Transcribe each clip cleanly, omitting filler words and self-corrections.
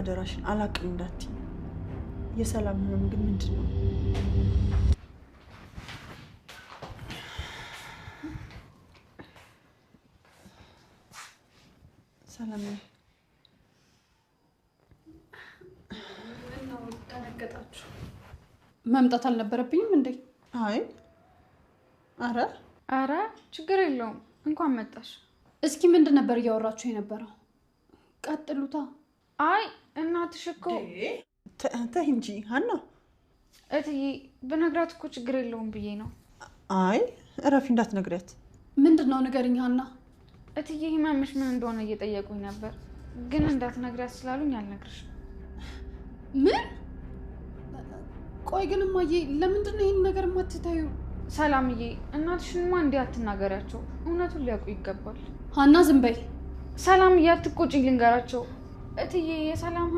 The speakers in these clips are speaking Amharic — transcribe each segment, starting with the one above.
አደራሽን አላቅም እንዳትዪ። የሰላም ህመም ግን ምንድን ነው? ሰላም ነው ተነገጣችሁ። መምጣት አልነበረብኝም እንዴ? አይ አረ ችግር የለውም እንኳን መጣሽ። እስኪ ምንድን ነበር እያወራችሁ የነበረው? ቀጥሉታ። አይ እናትሽ እኮ ተይ እንጂ ሀና። እትዬ ብነግራት እኮ ችግር የለውም ብዬ ነው። አይ እረፊ እንዳትነግሪያት። ምንድን ነው ንገሪኝ ሀና። እትዬ ህመምሽ ምን እንደሆነ እየጠየቁኝ ነበር፣ ግን እንዳትነግሪያት ስላሉኝ አልነግርሽም። ምን? ቆይ ግን እማዬ ለምንድን ነው ይህን ነገር የማትታዩ? ሰላምዬ እናትሽንማ እንዲህ አትናገሪያቸው፣ እውነቱን ሊያውቁ ይገባል። ሀና ዝም በይ። ሰላምዬ አትቆጪ፣ ልንገራቸው። እትዬ የሰላም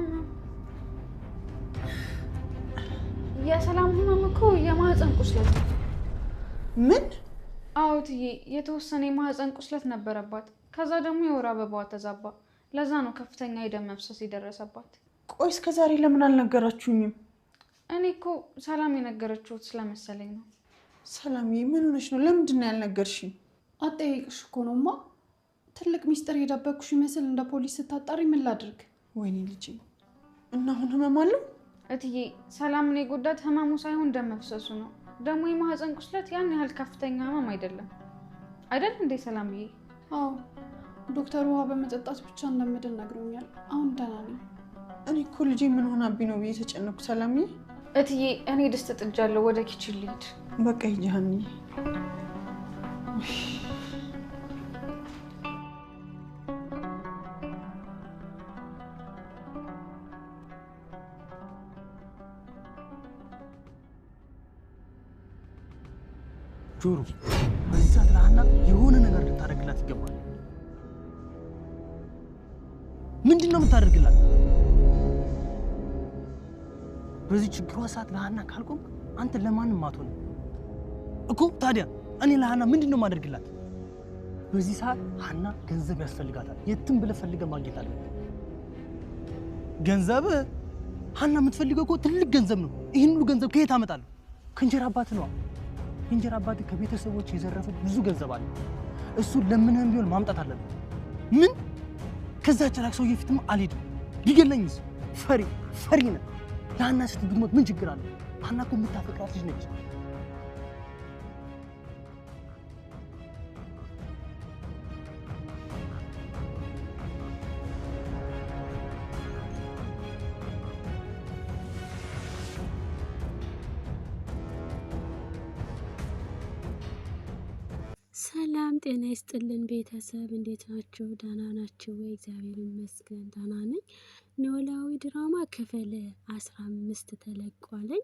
ህመም እኮ የማህፀን ቁስለት ነው። ምን? አዎ እትዬ የተወሰነ የማህፀን ቁስለት ነበረባት። ከዛ ደግሞ የወር አበባዋ ተዛባ። ለዛ ነው ከፍተኛ የደም መፍሰስ የደረሰባት። ቆይ እስከ ዛሬ ለምን አልነገራችሁኝም? እኔ እኮ ሰላም የነገረችሁት ስለመሰለኝ ነው። ሰላምዬ ምን ሆነሽ ነው? ለምንድን ነው ያልነገርሽኝ? አጠያይቅሽ እኮ ነውማ። ትልቅ ሚስጥር የደበቅኩሽ ይመስል እንደ ፖሊስ ስታጣሪ ምን ላድርግ? ወይኔ ልጄ፣ እና አሁን ህመም አለው? እትዬ ሰላምን የጎዳት ህመሙ ሳይሆን ደም መፍሰሱ ነው። ደግሞ የማህፀን ቁስለት ያን ያህል ከፍተኛ ህመም አይደለም አይደል እንዴ ሰላምዬ? አዎ ዶክተር ውሃ በመጠጣት ብቻ እንደምድን ነግሮኛል። አሁን ደህና ነኝ። እኔ እኮ ልጄ ምን ሆናብኝ ነው ብዬ ተጨነኩ። ሰላምዬ እትዬ እኔ ድስት ጥጃለሁ፣ ወደ ኪችን ልሂድ። በቃ ሂጂ ሀኒዬ። ጆሮ በዚህ ሰዓት ለሀና የሆነ ነገር ልታደርግላት ይገባል። ምንድን ነው የምታደርግላት? በዚህ ችግሯ ሰዓት ለሀና ካልቆም አንተ ለማንም አትሆንም እኮ። ታዲያ እኔ ለሀና ምንድን ነው የማደርግላት? በዚህ ሰዓት ሀና ገንዘብ ያስፈልጋታል። የትም ብለህ ፈልገህ ማግኘት አለ። ገንዘብ? ሀና የምትፈልገው እኮ ትልቅ ገንዘብ ነው። ይህን ሁሉ ገንዘብ ከየት አመጣለሁ? ከእንጀራ አባት ነው። የእንጀራ አባት ከቤተሰቦች የዘረፉት ብዙ ገንዘብ አለ። እሱ ለምንህም ቢሆን ማምጣት አለብን። ምን? ከዛ ጭራቅ ሰውዬ ፊትም አልሄድም። ቢገለኝስ? ፈሪ ነህ። ለሀና ስትል ብትሞት ምን ችግር አለ? ሀና እኮ የምታፈቅራት ልጅ ነች። ሰላም ጤና ይስጥልን ቤተሰብ፣ እንዴት ናችሁ? ደህና ናችሁ ወይ? እግዚአብሔር ይመስገን ደህና ነኝ። ኖላዊ ድራማ ክፍል 15 ተለቋለኝ።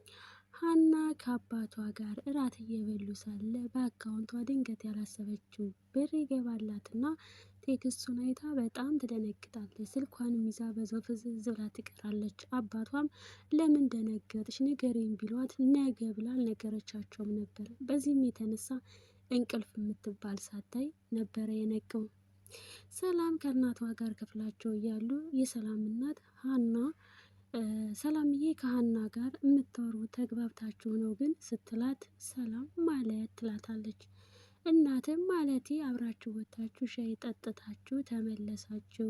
ሀና ከአባቷ ጋር እራት እየበሉ ሳለ በአካውንቷ ድንገት ያላሰበችው ብር ይገባላትና ቴክስቱን አይታ በጣም ትደነግጣለች። ስልኳንም ይዛ በዛው ፍዝዝ ብላ ትቀራለች። አባቷም ለምን ደነገጥሽ ንገሪኝ ቢሏት ነገ ብላ አልነገረቻቸውም ነበር። በዚህም የተነሳ እንቅልፍ የምትባል ሳታይ ነበረ የነቀው። ሰላም ከእናቷ ጋር ክፍላቸው እያሉ የሰላም እናት ሀና ሰላምዬ ከሀና ጋር የምታወሩ ተግባብታችሁ ነው ግን ስትላት፣ ሰላም ማለት ትላታለች። እናትም ማለቴ አብራችሁ ወታችሁ ሻይ ጠጥታችሁ ተመለሳችሁ፣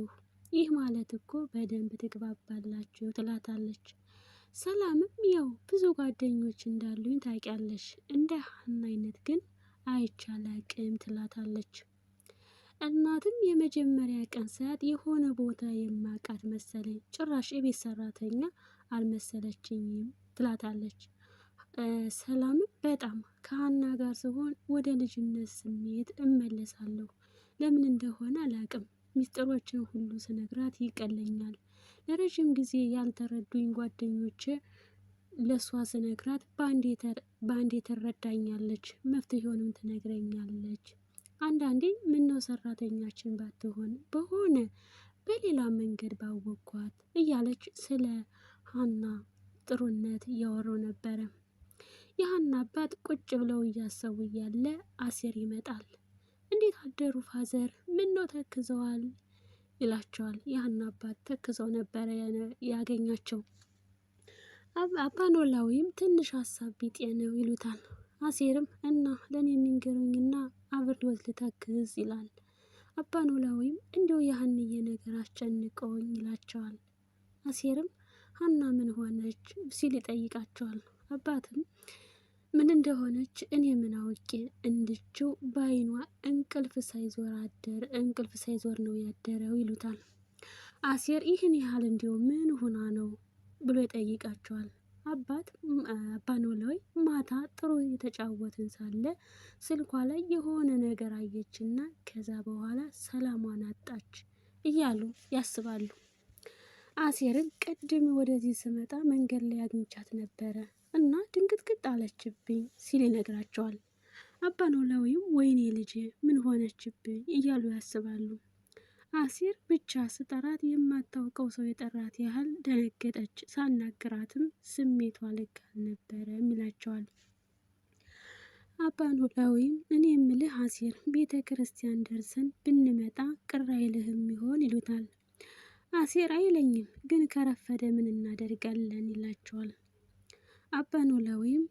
ይህ ማለት እኮ በደንብ ትግባባላችሁ ትላታለች። ሰላምም ያው ብዙ ጓደኞች እንዳሉኝ ታውቂያለሽ፣ እንደ ሀና አይነት ግን አይቻላቅም ትላታለች። እናትም የመጀመሪያ ቀን ሰዓት የሆነ ቦታ የማቃት መሰለኝ፣ ጭራሽ የቤት ሰራተኛ አልመሰለችኝም ትላታለች። ሰላምም በጣም ከሀና ጋር ሲሆን ወደ ልጅነት ስሜት እመለሳለሁ፣ ለምን እንደሆነ አላቅም፣ ሚስጥሮችን ሁሉ ስነግራት ይቀለኛል። ለረዥም ጊዜ ያልተረዱኝ ጓደኞቼ ለሷ ስነግራት በአንዴ ትረዳኛለች፣ መፍትሄውንም ትነግረኛለች። አንዳንዴ ምነው ሰራተኛችን ባትሆን በሆነ በሌላ መንገድ ባወኳት እያለች ስለ ሀና ጥሩነት እያወሩ ነበረ። የሀና አባት ቁጭ ብለው እያሰቡ እያለ አሴር ይመጣል። እንዴት አደሩ ፋዘር? ምነው ተክዘዋል? ይላቸዋል። የሀና አባት ተክዘው ነበረ ያገኛቸው። አባ ኖላዊም ትንሽ ሀሳብ ቢጤ ነው ይሉታል። አሴርም እና ለእኔ የሚንገሩኝና አብሬዎት ልተክዝ ይላል። አባ ኖላዊም እንዲሁ የሀንዬ ነገር አስጨንቀውኝ ይላቸዋል። አሴርም ሀና ምን ሆነች ሲል ይጠይቃቸዋል። አባትም ምን እንደሆነች እኔ ምን አውቄ እንድችው በአይኗ እንቅልፍ ሳይዞር ነው ያደረው ይሉታል። አሴር ይህን ያህል እንዲሁ ምን ሆና ነው ብሎ ይጠይቃቸዋል። አባ ኖላዊ ማታ ጥሩ የተጫወትን ሳለ ስልኳ ላይ የሆነ ነገር አየችና ከዛ በኋላ ሰላሟን አጣች እያሉ ያስባሉ። አሴርን ቅድም ወደዚህ ስመጣ መንገድ ላይ አግኝቻት ነበረ እና ድንግጥግጥ አለችብኝ ሲል ይነግራቸዋል። አባ ኖላዊም ወይኔ ልጄ ምን ሆነችብኝ እያሉ ያስባሉ። አሴር ብቻ ስጠራት የማታውቀው ሰው የጠራት ያህል ደነገጠች፣ ሳናግራትም ስሜቷ ልክ አልነበረም ይላቸዋል። አባ ኖላዊም እኔ የምልህ አሴር ቤተ ክርስቲያን ደርሰን ብንመጣ ቅር አይልህም ይሆን ይሉታል። አሴር አይለኝም፣ ግን ከረፈደ ምን እናደርጋለን ይላቸዋል። አባ ኖላዊም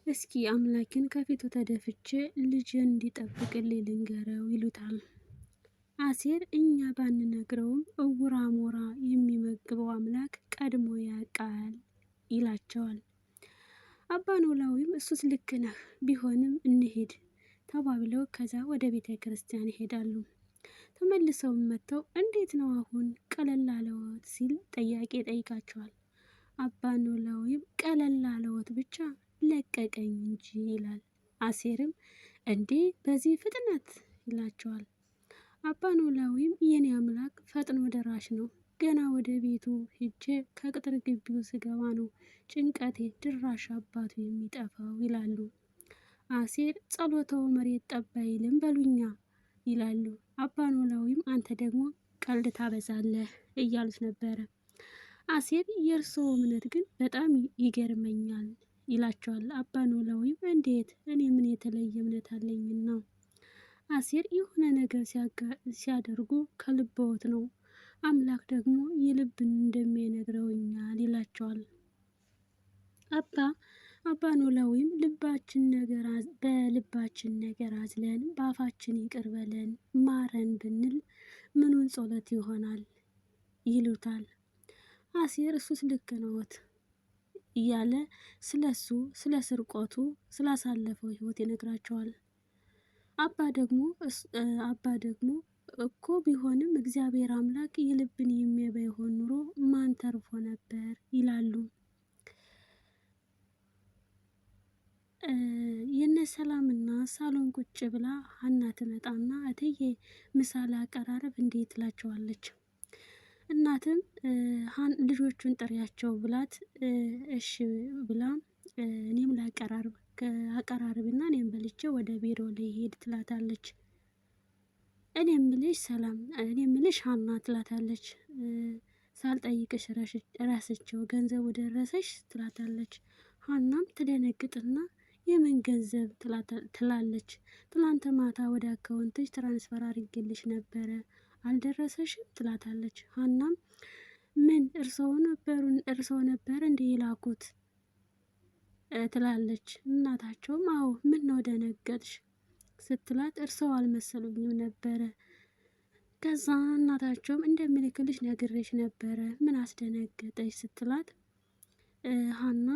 እስኪ አምላክን ከፊቱ ተደፍቼ ልጅን እንዲጠብቅልኝ ልንገረው ይሉታል። አሴር እኛ ባንነግረውም እውራ ሞራ የሚመግበው አምላክ ቀድሞ ያውቃል ይላቸዋል። አባ ኖላዊም እሱስ ልክ ነህ፣ ቢሆንም እንሄድ ተባብለው ከዛ ወደ ቤተ ክርስቲያን ይሄዳሉ። ተመልሰውም መጥተው እንዴት ነው አሁን ቀለል አለዎት ሲል ጥያቄ ጠይቃቸዋል። አባ ኖላዊም ቀለል አለዎት ብቻ ለቀቀኝ እንጂ ይላል። አሴርም እንዴ በዚህ ፍጥነት ይላቸዋል። አባ ኖላዊም የኔ አምላክ ፈጥኖ ደራሽ ነው፣ ገና ወደ ቤቱ ሄጄ ከቅጥር ግቢው ስገባ ነው ጭንቀቴ ድራሽ አባቱ የሚጠፋው ይላሉ። አሴር ጸሎተው መሬት ጠብ አይልም በሉኛ ይላሉ። አባ ኖላዊም አንተ ደግሞ ቀልድ ታበዛለህ እያሉት ነበረ። አሴር የእርስዎ እምነት ግን በጣም ይገርመኛል ይላቸዋል። አባ ኖላዊም እንዴት? እኔ ምን የተለየ እምነት አለኝና? አሴር የሆነ ነገር ሲያደርጉ ከልብዎት ነው፣ አምላክ ደግሞ የልብን እንደሚነግረውኛል ይላቸዋል። አባ ኖላዊም በልባችን ነገር አዝለን በአፋችን ይቅር በለን ማረን ብንል ምኑን ጸሎት ይሆናል ይሉታል። አሴር እሱስ ልክ ነዎት እያለ ስለሱ ስለ ስርቆቱ ስላሳለፈው ህይወት ይነግራቸዋል። አባ ደግሞ እኮ ቢሆንም እግዚአብሔር አምላክ የልብን የሚያበይ ሆን ኑሮ ማን ተርፎ ነበር ይላሉ። የነ ሰላምና ሳሎን ቁጭ ብላ ሀና ትመጣና እትዬ ምሳሌ አቀራረብ እንዴት ትላቸዋለች። እናትም ልጆቹን ጥሪያቸው ብላት እሺ ብላ እኔም አቀራርብና እኔም በልቼ ወደ ቢሮ ሊሄድ ትላታለች። እኔ ምልሽ ሀና ትላታለች። ሳልጠይቅሽ ራስቸው ገንዘቡ ደረሰሽ ትላታለች። ሀናም ትደነግጥና የምን ገንዘብ ትላለች። ትላንት ማታ ወደ አካውንትሽ ትራንስፈር አድርጌልሽ ነበረ አልደረሰሽም ትላታለች። ሀናም ምን እርስዎ ነበር እንዴ የላኩት ትላለች። እናታቸውም አዎ ምን ነው ደነገጥሽ ስትላት እርስዎ አልመሰሉኝም ነበረ። ከዛ እናታቸውም እንደምልክልሽ ነግሬሽ ነበረ ምን አስደነገጠች ስትላት ሀና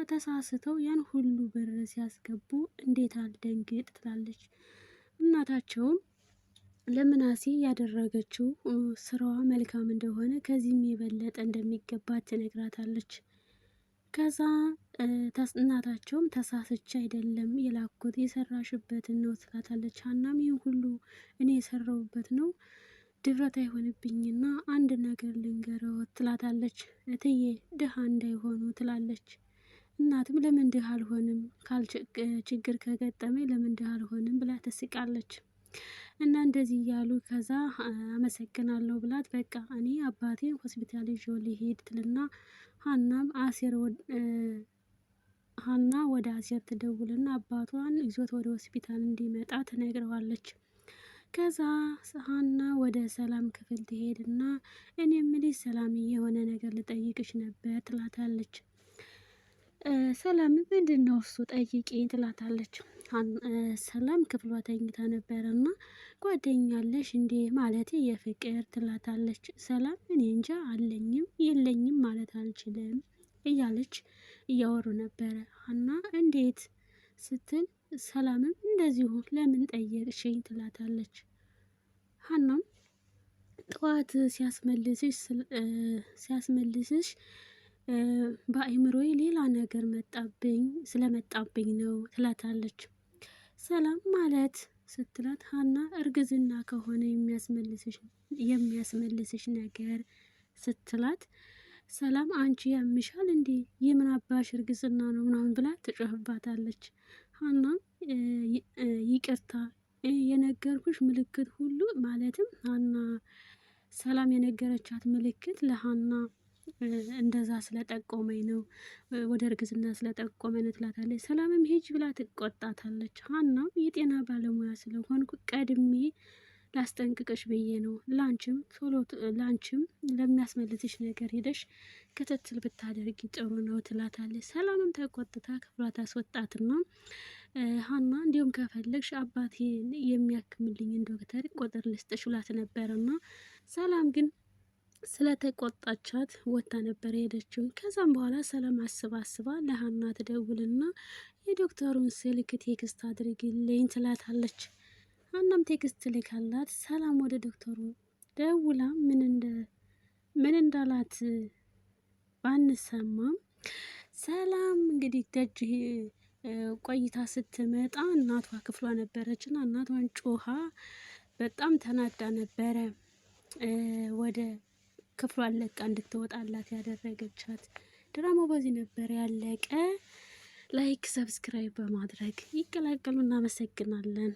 ተሳስተው ያን ሁሉ ብር ሲያስገቡ እንዴት አልደንግጥ ትላለች። እናታቸውም ለምናሴ ያደረገችው ስራዋ መልካም እንደሆነ ከዚህም የበለጠ እንደሚገባት ትነግራታለች። ከዛ እናታቸውም ተሳስቼ አይደለም የላኩት የሰራሽበትን ነው ትላታለች። ሀናም ይህን ሁሉ እኔ የሰራሁበት ነው ድፍረት አይሆንብኝና አንድ ነገር ልንገረዎት ትላታለች። እትዬ ድሃ እንዳይሆኑ ትላለች። እናትም ለምን ድሃ አልሆንም ችግር ከገጠመኝ ለምን ድሃ አልሆንም ብላ ትስቃለች። እና እንደዚህ እያሉ ከዛ አመሰግናለሁ ብላት በቃ እኔ አባቴን ሆስፒታል ይዤው ሊሄድ ትልና ሀና ወደ አሴር ትደውልና አባቷን ይዞት ወደ ሆስፒታል እንዲመጣ ትነግረዋለች። ከዛ ሀና ወደ ሰላም ክፍል ትሄድና እኔ የምልሽ ሰላምዬ የሆነ ነገር ልጠይቅሽ ነበር ትላታለች። ሰላም ምንድን ነው እሱ ጠይቂኝ ትላታለች። ሰላም ክፍሏ ተኝታ ነበረና ጓደኛለሽ እንዴ ማለቴ የፍቅር ትላታለች። ሰላም እኔ እንጃ አለኝም የለኝም ማለት አልችልም እያለች እያወሩ ነበረ። ሀና እንዴት ስትል ሰላምም እንደዚሁ ለምን ጠየቅሽኝ ትላታለች። ሀናም ጠዋት ሲያስመልስሽ በአእምሮዬ ሌላ ነገር ስለመጣብኝ ነው ትላታለች። ሰላም ማለት ስትላት ሀና እርግዝና ከሆነ የሚያስመልስሽ ነገር ስትላት ሰላም አንቺ ያምሻል እንዴ የምን አባሽ እርግዝና ነው ምናምን ብላ ትጮህባታለች። ሀና ይቅርታ የነገርኩሽ ምልክት ሁሉ ማለትም ሀና ሰላም የነገረቻት ምልክት ለሀና እንደዛ ስለጠቆመኝ ነው ወደ እርግዝና ስለጠቆመኝ ነው ትላታለች። ሰላምም ሂጅ ብላ ትቆጣታለች። ሀናም የጤና ባለሙያ ስለሆንኩ ቀድሜ ላስጠንቅቅሽ ብዬ ነው ላንቺም ለሚያስመልስሽ ነገር ሄደሽ ክትትል ብታደርጊ ጥሩ ነው ትላታለች። ሰላምም ተቆጥታ ክፍሏ ታስወጣትና ሀና እንዲሁም ከፈለግሽ አባቴን የሚያክምልኝን ዶክተር ቁጥር ልስጥሽ ብላት ነበርና ሰላም ግን ስለተቆጣቻት ወታ ነበር ሄደችው። ከዛም በኋላ ሰላም አስባ ለሀና ትደውልና የዶክተሩን ስልክ ቴክስት አድርጊልኝ ትላታለች። ሀናም ቴክስት ልካላት ሰላም ወደ ዶክተሩ ደውላ ምን እንዳላት ባንሰማም ሰላም እንግዲህ ደጅ ቆይታ ስትመጣ እናቷ ክፍሏ ነበረችና እናቷን ጮሃ በጣም ተናዳ ነበረ ወደ ክፍሏን ለቃ እንድትወጣላት ያደረገቻት። ድራማው በዚህ ነበር ያለቀ። ላይክ ሰብስክራይብ በማድረግ ይቀላቀሉ። እናመሰግናለን።